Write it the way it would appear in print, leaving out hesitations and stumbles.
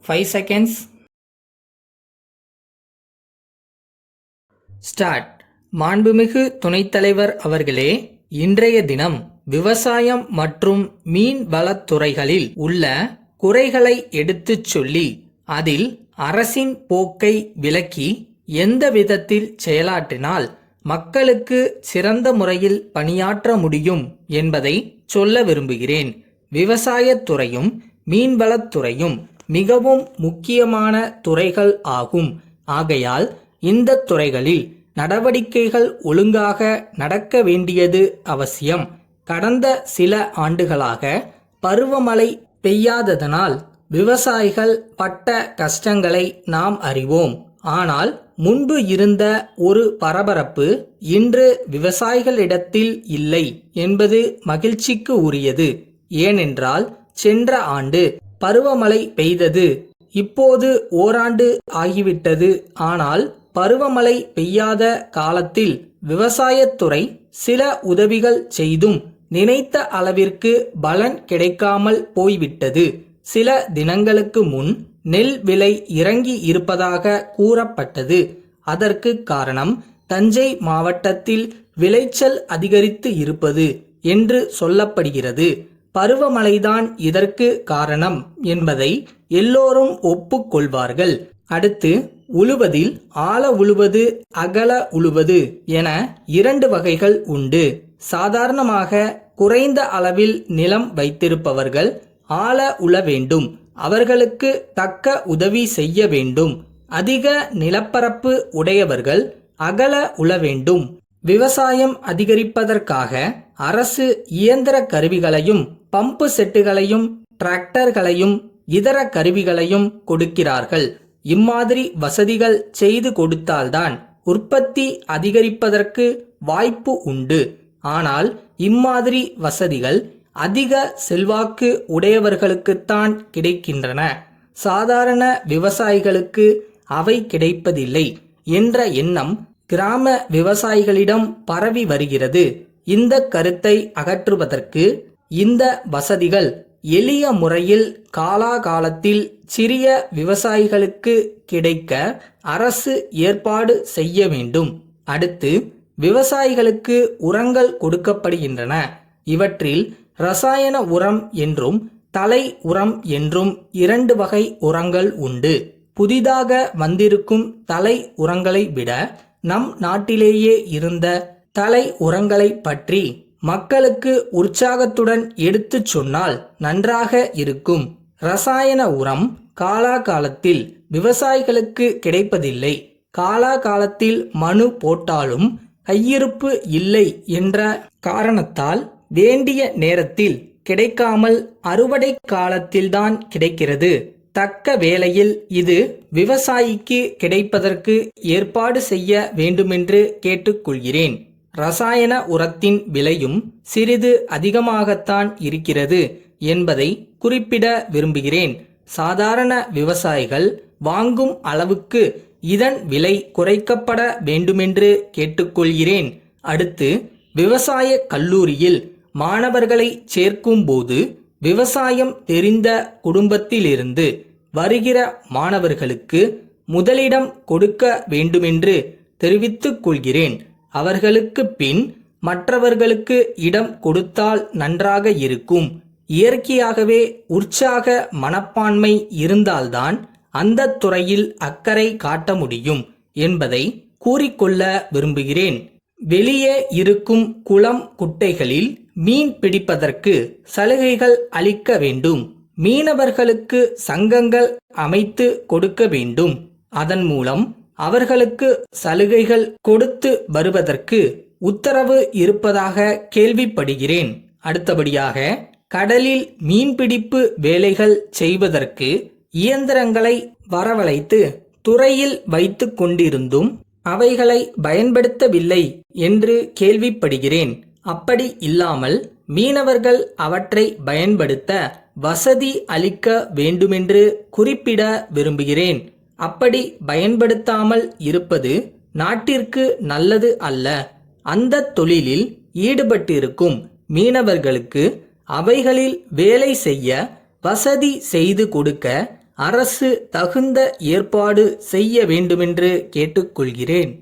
5 seconds. Start. மாண்புமிகு துணைத் தலைவர் அவர்களே, இன்றைய தினம் விவசாயம் மற்றும் மீன் வளத்துறைகளில் உள்ள குறைகளை எடுத்துச் சொல்லி அதில் அரசின் போக்கை விளக்கி எந்த விதத்தில் செயலாற்றினால் மக்களுக்கு சிறந்த முறையில் பணியாற்ற முடியும் என்பதை சொல்ல விரும்புகிறேன். விவசாயத்துறையும் மீன்வளத்துறையும் மிகவும் முக்கியமான துறைகள் ஆகும். ஆகையால் இந்த துறைகளில் நடவடிக்கைகள் ஒழுங்காக நடக்க வேண்டியது அவசியம். கடந்த சில ஆண்டுகளாக பருவமழை பெய்யாததனால் விவசாயிகள் பட்ட கஷ்டங்களை நாம் அறிவோம். ஆனால் முன்பு இருந்த ஒரு பரபரப்பு இன்று விவசாயிகளிடத்தில் இல்லை என்பது மகிழ்ச்சிக்கு உரியது. ஏனென்றால் சென்ற ஆண்டு பருவமழை பெய்தது. இப்போது ஓராண்டு ஆகிவிட்டது. ஆனால் பருவமழை பெய்யாத காலத்தில் விவசாயத்துறை சில உதவிகள் செய்தும் நினைத்த அளவிற்கு பலன் கிடைக்காமல் போய்விட்டது. சில தினங்களுக்கு முன் நெல் விலை இறங்கி இருப்பதாக கூறப்பட்டது. அதற்கு காரணம் தஞ்சை மாவட்டத்தில் விளைச்சல் அதிகரித்து இருப்பது என்று சொல்லப்படுகிறது. பருவமழைதான் இதற்கு காரணம் என்பதை எல்லோரும் ஒப்புக்கொள்வார்கள். அடுத்து உழுவதில் ஆழ உழுவது, அகல உழுவது என 2 வகைகள் உண்டு. சாதாரணமாக குறைந்த அளவில் நிலம் வைத்திருப்பவர்கள் ஆழ உழ வேண்டும். அவர்களுக்கு தக்க உதவி செய்ய வேண்டும். அதிக நிலப்பரப்பு உடையவர்கள் அகல உழ வேண்டும். விவசாயம் அதிகரிப்பதற்காக அரசு இயந்திர கருவிகளையும் பம்பு செட்டுகளையும் டிராக்டர்களையும் இதர கருவிகளையும் கொடுக்கிறார்கள். இம்மாதிரி வசதிகள் செய்து கொடுத்தால்தான் உற்பத்தி அதிகரிப்பதற்கு வாய்ப்பு உண்டு. ஆனால் இம்மாதிரி வசதிகள் அதிக செல்வாக்கு உடையவர்களுக்குத்தான் கிடைக்கின்றன. சாதாரண விவசாயிகளுக்கு அவை கிடைப்பதில்லை என்ற எண்ணம் கிராம விவசாயிகளிடம் பரவி வருகிறது. இந்த கருத்தை அகற்றுவதற்கு இந்த வசதிகள் எளிய முறையில் காலாகாலத்தில் சிறிய விவசாயிகளுக்கு கிடைக்க அரசு ஏற்பாடு செய்ய வேண்டும். அடுத்து விவசாயிகளுக்கு உரங்கள் கொடுக்கப்படுகின்றன. இவற்றில் ரசாயன உரம் என்றும் தலை உரம் என்றும் 2 வகை உரங்கள் உண்டு. புதிதாக வந்திருக்கும் தலை உரங்களை விட நம் நாட்டிலேயே இருந்த தலை உரங்களை பற்றி மக்களுக்கு உற்சாகத்துடன் எடுத்துச் சொன்னால் நன்றாக இருக்கும். ரசாயன உரம் காலாகாலத்தில் விவசாயிகளுக்கு கிடைப்பதில்லை. காலாகாலத்தில் மனு போட்டாலும் கையிருப்பு இல்லை என்ற காரணத்தால் வேண்டிய நேரத்தில் கிடைக்காமல் அறுவடை காலத்தில்தான் கிடைக்கிறது. தக்க வேளையில் இது விவசாயிக்கு கிடைப்பதற்கு ஏற்பாடு செய்ய வேண்டுமென்று கேட்டுக்கொள்கிறேன். ரசாயன உரத்தின் விலையும் சிறிது அதிகமாகத்தான் இருக்கிறது என்பதை குறிப்பிட விரும்புகிறேன். சாதாரண விவசாயிகள் வாங்கும் அளவுக்கு இதன் விலை குறைக்கப்பட வேண்டுமென்று கேட்டுக்கொள்கிறேன். அடுத்து விவசாய கல்லூரியில் மாணவர்களை சேர்க்கும் போது விவசாயம் தெரிந்த குடும்பத்திலிருந்து வருகிற மாணவர்களுக்கு முதலிடம் கொடுக்க வேண்டுமென்று தெரிவித்துக் கொள்கிறேன். அவர்களுக்கு பின் மற்றவர்களுக்கு இடம் கொடுத்தால் நன்றாக இருக்கும். இயற்கையாகவே உற்சாக மனப்பான்மை இருந்தால்தான் அந்த துறையில் அக்கறை காட்ட முடியும் என்பதை கூறிக்கொள்ள விரும்புகிறேன். வெளியே இருக்கும் குளம் குட்டைகளில் மீன் பிடிப்பதற்கு சலுகைகள் அளிக்க வேண்டும். மீனவர்களுக்கு சங்கங்கள் அமைத்து கொடுக்க வேண்டும். அதன் மூலம் அவர்களுக்கு சலுகைகள் கொடுத்து வருவதற்கு உத்தரவு இருப்பதாக கேள்விப்படுகிறேன். அடுத்தபடியாக கடலில் மீன்பிடிப்பு வேலைகள் செய்வதற்கு இயந்திரங்களை வரவழைத்து துறையில் வைத்து கொண்டிருந்தும் அவைகளை பயன்படுத்தவில்லை என்று கேள்விப்படுகிறேன். அப்படி இல்லாமல் மீனவர்கள் அவற்றை பயன்படுத்த வசதி அளிக்க வேண்டுமென்று குறிப்பிட விரும்புகிறேன். அப்படி பயன்படுத்தாமல் இருப்பது நாட்டிற்கு நல்லது அல்ல. அந்த தொழிலில் ஈடுபட்டிருக்கும் மீனவர்களுக்கு அவைகளில் வேலை செய்ய வசதி செய்து கொடுக்க அரசு தகுந்த ஏற்பாடு செய்ய வேண்டுமென்று கேட்டுக்கொள்கிறேன்.